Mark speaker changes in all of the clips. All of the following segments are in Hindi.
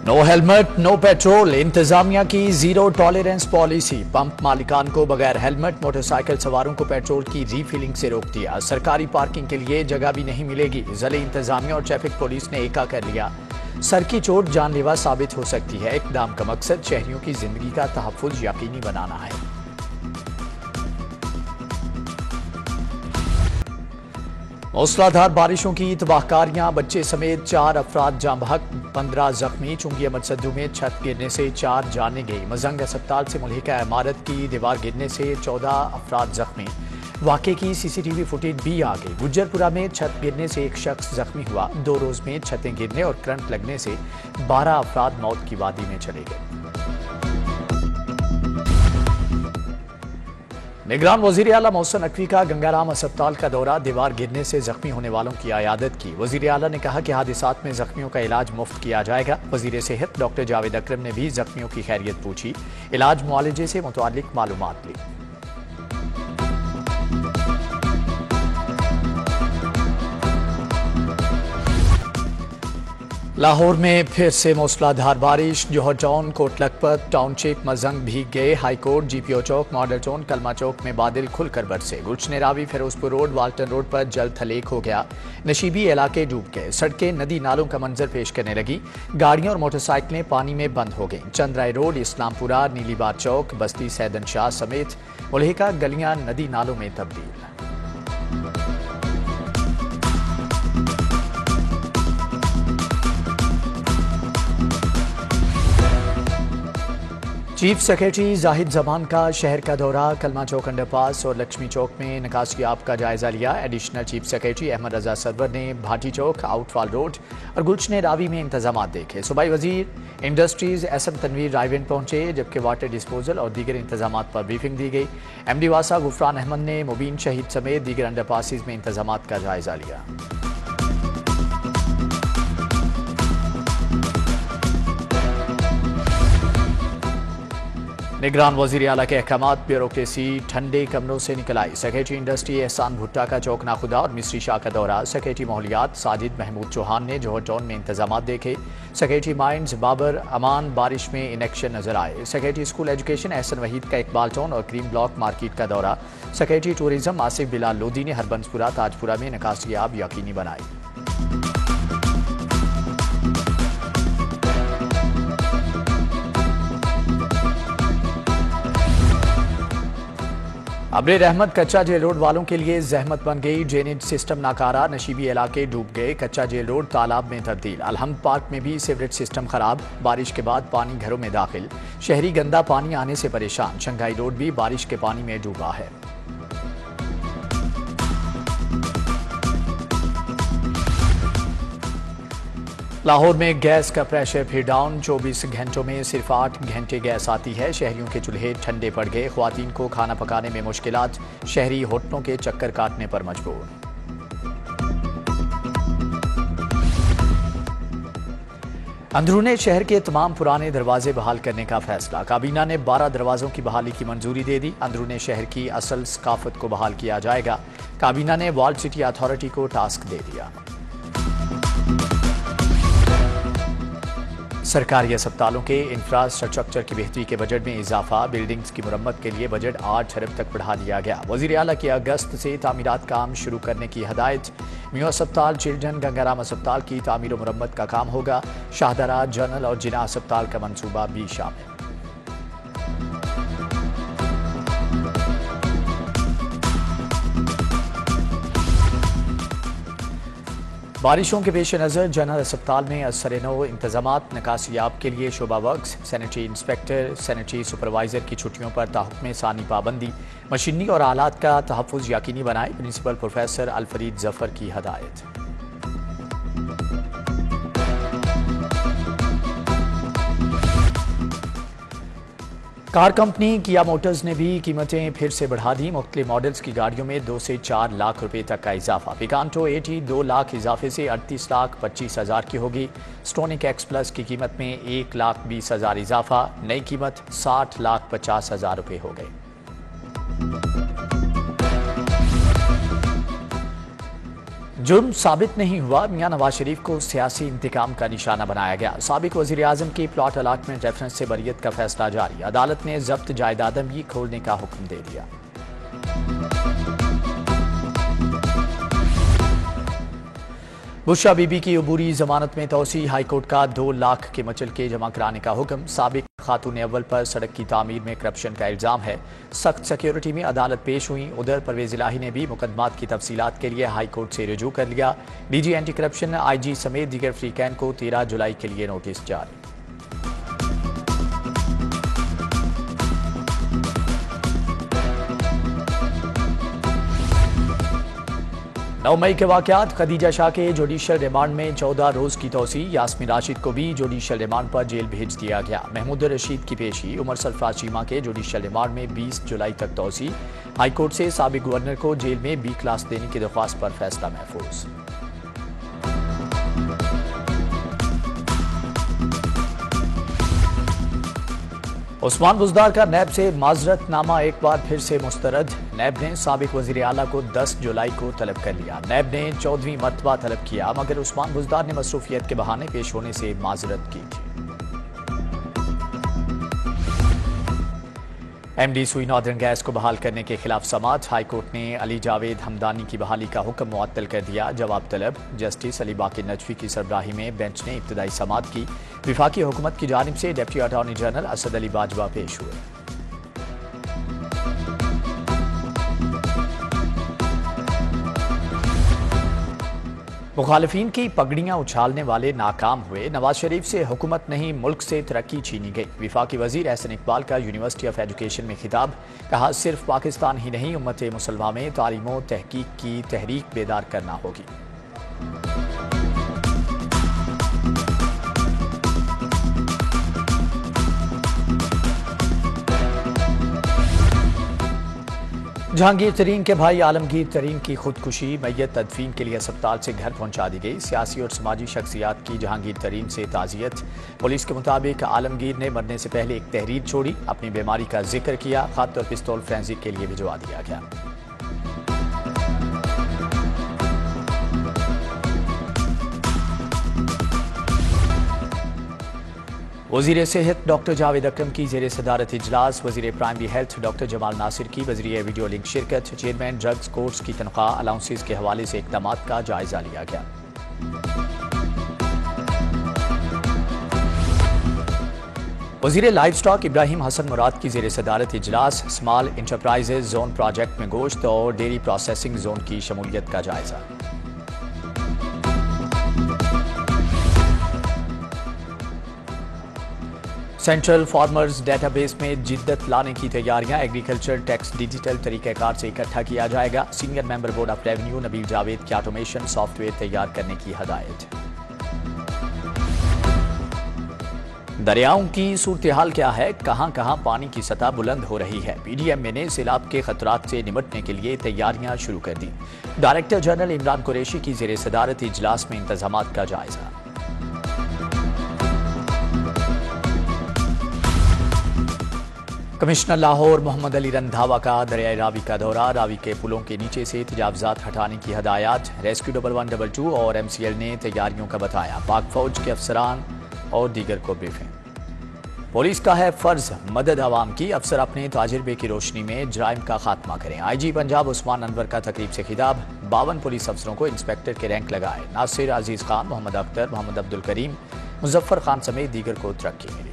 Speaker 1: नो हेलमेट नो पेट्रोल, इंतजामिया की जीरो टॉलरेंस पॉलिसी। पंप मालिकान को बगैर हेलमेट मोटरसाइकिल सवारों को पेट्रोल की रीफिलिंग से रोक दिया। सरकारी पार्किंग के लिए जगह भी नहीं मिलेगी। जिले इंतजामिया और ट्रैफिक पुलिस ने एका कर लिया। सर की चोट जानलेवा साबित हो सकती है। इक़दाम का मकसद शहरियों की जिंदगी का तहफ़्फ़ुज़ यकीनी बनाना है। मूसलाधार बारिशों की तबाहकारियां, बच्चे समेत 4 अफराद जाँ बहक, 15 जख्मी। चुंगी अहमद सद्दू में छत गिरने से 4 जाने गई। मजंग अस्पताल से मुल्हिका इमारत की दीवार गिरने से 14 अफराद जख्मी। वाक़े की CCTV फुटेज भी आ गई। गुज्जरपुरा में छत गिरने से एक शख्स जख्मी हुआ। 2 रोज में छतें गिरने और करंट लगने से 12 अफराद मौत की वादी में चले गए। निगरान वज़ीर आला मोहसिन नकवी का गंगाराम अस्पताल का दौरा, दीवार गिरने से जख्मी होने वालों की आयादत की। वज़ीर आला ने कहा कि हादिसात में जख्मियों का इलाज मुफ्त किया जाएगा। वज़ीर सेहत डॉक्टर जावेद अकरम ने भी जख्मियों की खैरियत पूछी, इलाज मुआलजे से मुतालिक मालूमात ली। लाहौर में फिर से मूसलाधार बारिश। जोहर टाउन, कोट लखपत टाउनशिप, मजंग भीग गए। High court, GPO Chowk, Model Town, Kalma Chowk में बादल खुलकर बरसे। Gulshan Ravi, Ferozepur road, Walton road पर जल थलेक हो गया। नशीबी इलाके डूब गए। सड़कें नदी नालों का मंजर पेश करने लगी। गाड़ियां और मोटरसाइकिलें पानी में बंद हो गईं। चंद्राई रोड, इस्लामपुरा, नीलीबार चौक, बस्ती सैदन शाह समेत मुल्हिका गलियां नदी नालों में तब्दील। चीफ सेक्रेटरी जाहिद जमान का शहर का दौरा, कलमा चौक अंडरपास और लक्ष्मी चौक में निकासियाब का जायजा लिया। एडिशनल चीफ सेक्रेटरी अहमद रजा सरवर ने भाटी चौक, आउटफॉल रोड और गुलशन रावी में इंतजाम देखे। सूबाई वजीर इंडस्ट्रीज SM तनवीर रायविंड पहुंचे, जबकि वाटर डिस्पोजल और दीगर इंतजाम पर ब्रीफिंग दी गई। MD वासा गुफरान अहमद ने मुबीन शहीद समेत दीगर अंडरपासिस में इंतजाम का जायजा लिया। निगरान वज़ीर आला के अहकामात, ब्यूरोक्रेसी ठंडे कमरों से निकल आई। सेक्रेटरी इंडस्ट्री एहसान भुट्टा का चौक नाखुदा और मिस्री शाह का दौरा। सेक्रेटरी माहौलियात साजिद महमूद चौहान ने जोहर टाउन में इंतजाम देखे। सेक्रेटरी माइंस बाबर अमान बारिश में इनेक्शन नजर आए। Secretary school education Ehsan Waheed का इकबाल टाउन और क्रीम ब्लॉक मार्केट का दौरा। सेक्रेटरी टूरिज्म आसिफ बिलाल लोधी ने हरबंसपुरा, ताजपुरा में निकासियाब यकीनी बनाई। अबरेर अहमद, कच्चा जेल रोड वालों के लिए जहमत बन गई। ड्रेनेज सिस्टम नाकारा, नशीबी इलाके डूब गए। कच्चा जेल रोड तालाब में तब्दील। अलहम्द पार्क में भी सीवरेज सिस्टम खराब। बारिश के बाद पानी घरों में दाखिल। शहरी गंदा पानी आने से परेशान। शंघाई रोड भी बारिश के पानी में डूबा है। लाहौर में गैस का प्रेशर फिर डाउन। 24 घंटों में सिर्फ 8 घंटे गैस आती है। शहरियों के चूल्हे ठंडे पड़ गए। ख्वातीन को खाना पकाने में मुश्किलात। शहरी होटलों के चक्कर काटने पर मजबूर। अंदरूने शहर के तमाम पुराने दरवाजे बहाल करने का फैसला। काबीना ने 12 दरवाजों की बहाली की मंजूरी दे दी। अंदरूने शहर की असल सकाफत को बहाल किया जाएगा। काबीना ने वॉल्ड सिटी अथॉरिटी को टास्क दे दिया। सरकारी अस्पतालों के इंफ्रास्ट्रक्चर की बेहतरी के बजट में इजाफा। बिल्डिंग्स की मुरम्मत के लिए बजट 8 अरब तक बढ़ा दिया गया। वज़ीर आला की अगस्त से तामीरात काम शुरू करने की हदायत। मियां अस्पताल, चिल्ड्रन, गंगाराम अस्पताल की तामीर और मुरम्मत का काम होगा। शाहदरा, जनरल और जिना अस्पताल का मंसूबा भी शामिल। बारिशों के पेश नज़र जनरल अस्पताल में असर-ए-नौ इंतजामात। निकासियाब के लिए शोबा works, sanitary inspector, sanitary supervisor की छुट्टियों पर ताहुक्म सानी पाबंदी। मशीनरी और आलात का तहफ़्फ़ुज़ यकीनी बनाए। प्रिंसिपल प्रोफेसर अलफरीद जफर की हदायत। कार कंपनी किया मोटर्स ने भी कीमतें फिर से बढ़ा दी। मुख्तलिफ मॉडल्स की गाड़ियों में 2 से 4 लाख रुपए तक का इजाफा। पिकांटो 80 2 लाख इजाफे से 38,25,000 की होगी। स्टोनिक एक्स प्लस की कीमत में 1,20,000 इजाफा। नई कीमत 60,50,000 रुपए हो गई। जुर्म साबित नहीं हुआ, मियां नवाज शरीफ को सियासी इंतकाम का निशाना बनाया गया। साबिक वजीर आजम की प्लॉट अलाटमेंट रेफरेंस से बरियत का फैसला जारी। अदालत ने जब्त जायदाद भी खोलने का हुक्म दे दिया। बुशरा बीबी की अबूरी जमानत में तोसी, हाईकोर्ट का 2 लाख के मचलके जमा कराने का हुक्म। साबिक खातून अव्वल पर सड़क की तामीर में करप्शन का इल्जाम है। सख्त सिक्योरिटी में अदालत पेश हुई। उधर परवेज इलाही ने भी मुकदमात की तफसीलात के लिए हाईकोर्ट से रुजू कर लिया। डीजी एंटी करप्शन IG समेत दीगर फ्रीकैन को 13 जुलाई के लिए नोटिस जारी। 9 मई के वाकयात। खदीजा शाह के जुडिशल रिमांड में 14 रोज की तोसी। यास्मीन राशिद को भी जुडिशल रिमांड पर जेल भेज दिया गया। महमूद रशीद की पेशी। उमर सरफराज चीमा के जुडिशल रिमांड में 20 जुलाई तक तोसी। हाईकोर्ट से साबिक गवर्नर को जेल में B क्लास देने की दरख्वास्त पर फैसला महफूज। उस्मान बुजदार का नैब से माजरतनामा एक बार फिर से मुस्तरद। नैब ने साबिक वजीर आला को 10 जुलाई को तलब कर लिया। नैब ने 14वीं मरतबा तलब किया, मगर उस्मान बुजदार ने मसरूफियत के बहाने पेश होने से माजरत की थी। MD सुई नॉर्दर्न गैस को बहाल करने के खिलाफ समाअत। हाईकोर्ट ने अली जावेद हमदानी की बहाली का हुक्म मुअत्तल कर दिया। जवाब तलब। जस्टिस अली बाकी नजफी की सरबराही में बेंच ने इब्तदाई समाअत की। विफाकी हुकूमत की जानिब से deputy attorney general Asad Ali Bajwa पेश हुए। मुखालिफिन की पगड़ियां उछालने वाले नाकाम हुए। नवाज शरीफ से हुकूमत नहीं, मुल्क से तरक्की छीनी गई। विफाकी वजीर एहसन इकबाल का यूनिवर्सिटी ऑफ एजुकेशन में खिताब। कहा, सिर्फ पाकिस्तान ही नहीं, उम्मत मुसलमा में तालीम व तहकीक की तहरीक बेदार करना होगी। जहांगीर तरीन के भाई आलमगीर तरीन की खुदकुशी। मैयत तदफीन के लिए अस्पताल से घर पहुंचा दी गई। सियासी और समाजी शख्सियात की जहांगीर तरीन से ताज़ियत। पुलिस के मुताबिक आलमगीर ने मरने से पहले एक तहरीर छोड़ी, अपनी बीमारी का जिक्र किया। खत और पिस्तौल फोरेंसिक के लिए भिजवा दिया गया। वज़ीर सेहत डॉक्टर जावेद अकरम की ज़ेरे सदारत इजलास। वज़ीर primary health doctor Jamal Nasir की वज़ीर वीडियो लिंक शिरकत। चेयरमैन ड्रग्स कोर्स की तनख्वाह अलाउंसेस के हवाले से इक़दामात का जायजा लिया गया। वज़ीर लाइव स्टॉक इब्राहिम हसन मुराद की ज़ेरे सदारत इजलास। स्मॉल इंटरप्राइजेज जोन प्रोजेक्ट में गोश्त और डेयरी प्रोसेसिंग जोन की शमूलियत का जायजा। सेंट्रल फार्मर्स डेटाबेस में जिद्दत लाने की तैयारियां। एग्रीकल्चर टैक्स डिजिटल तरीक़ेकार से इकट्ठा किया जाएगा। Senior member board of revenue Nabeel Javed की ऑटोमेशन सॉफ्टवेयर तैयार करने की हदायत। दरियाओं की सूरत हाल क्या है, कहां कहां पानी की सतह बुलंद हो रही है। PDMA ने सैलाब के खतरात से निपटने के लिए तैयारियां शुरू कर दी। डायरेक्टर जनरल इमरान कुरैशी की ज़ेरे सदारत इजलास में इंतजामात का जायजा। कमिश्नर लाहौर मोहम्मद अली रंधावा का दरियाए रावी का दौरा। रावी के पुलों के नीचे से तजावजात हटाने की हदायत। रेस्क्यू 1122 और MCL ने तैयारियों का बताया। पाक फौज के अफसरान और दीगर को ब्रीफिंग। पुलिस का है फर्ज मदद आवाम की। अफसर अपने तजुर्बे की रोशनी में जराइम का खात्मा करें। IG पंजाब उस्मान अनवर का तकरीब से खिताब। 52 पुलिस अफसरों को इंस्पेक्टर के रैंक लगाए। नासिर अजीज खान, मोहम्मद अख्तर, मोहम्मद अब्दुल करीम, मुजफ्फर खान समेत दीगर को तरक्की मिली।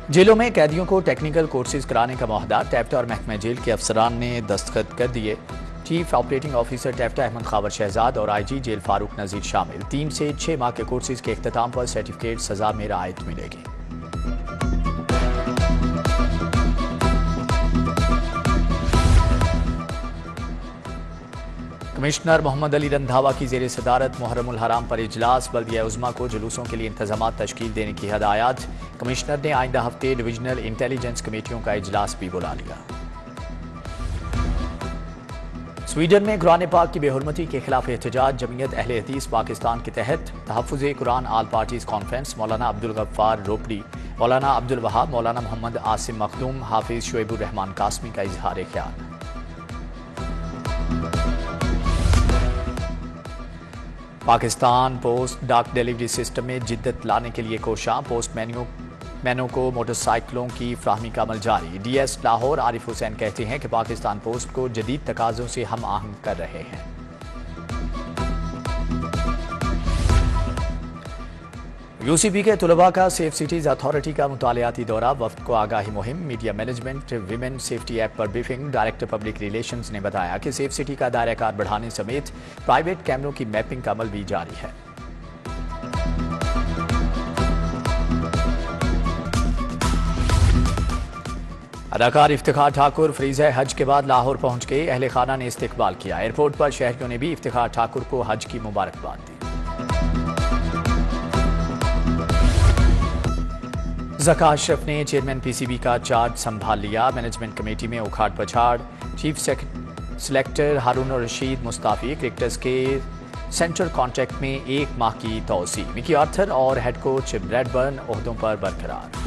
Speaker 1: जेलों में कैदियों को टेक्निकल कोर्सेज कराने का मुआहदा। टैप्टा और महकमा जेल के अफसरान ने दस्तखत कर दिए। Chief operating officer TEPTA Ahmad Khawar Shahzad और IG जेल फारूक नजीर शामिल। 3 से 6 माह के कोर्सेज के इख्तिताम पर सर्टिफिकेट सजा में रियायत मिलेगी। कमिश्नर मोहम्मद अली रंधावा की ज़ेरे सदारत मुहर्रमुल हराम पर इजलास। बल्दिया उज़्मा को जुलूसों के लिए इंतजामात तश्कील देने की हदायत। कमिश्नर ने आइंदा हफ्ते डिविजनल इंटेलिजेंस कमेटियों का इजलास भी बुला लिया। स्वीडन में कुरान पाक की बेहुरमती के खिलाफ एहतजाज। जमीयत अहले हदीस पाकिस्तान के तहत तहफ़्फ़ुज़ कुरान आल पार्टीज कॉन्फ्रेंस मौलाना अब्दुल गफ्फार रोपड़ी, मौलाना अब्दुल वहाब, मौलाना मोहम्मद आसिम मखदूम, हाफिज शुएबुर रहमान कासमी का इजहार ख्याल। पाकिस्तान पोस्ट डाक डिलीवरी सिस्टम में जिद्दत लाने के लिए कोशां। पोस्ट मैनों को मोटरसाइकिलों की फ्राहमी का अमल जारी। डीएस लाहौर आरिफ हुसैन कहते हैं कि पाकिस्तान पोस्ट को जदीद तकाज़ों से हम आहंग कर रहे हैं। यूसीबी के तुलबा का सेफ सिटीज अथॉरिटी का मुतालियाती दौरा। वफ्द को आगाही मुहिम, media management, women safety app पर ब्रीफिंग। डायरेक्टर पब्लिक रिलेशंस ने बताया कि सेफ सिटी का दायरा कार बढ़ाने समेत प्राइवेट कैमरों की मैपिंग का अमल भी जारी है। अदाकार इफ्तिखार ठाकुर फ्रीज़ हज के बाद लाहौर पहुंच गए। अहले खाना ने इस्तकबाल किया। एयरपोर्ट पर शहरियों ने भी इफ्तिखार ठाकुर को हज की मुबारकबाद दी। ज़का अशरफ ने चेयरमैन पीसीबी का चार्ज संभाल लिया। मैनेजमेंट कमेटी में उखाड़ पछाड़। चीफ सिलेक्टर हारून रशीद मुस्ताफी। क्रिकेटर्स के सेंट्रल कॉन्ट्रैक्ट में 1 माह की तोसी। मिकी आर्थर और हेड कोच ब्रैडबर्न ओहदों पर बरकरार।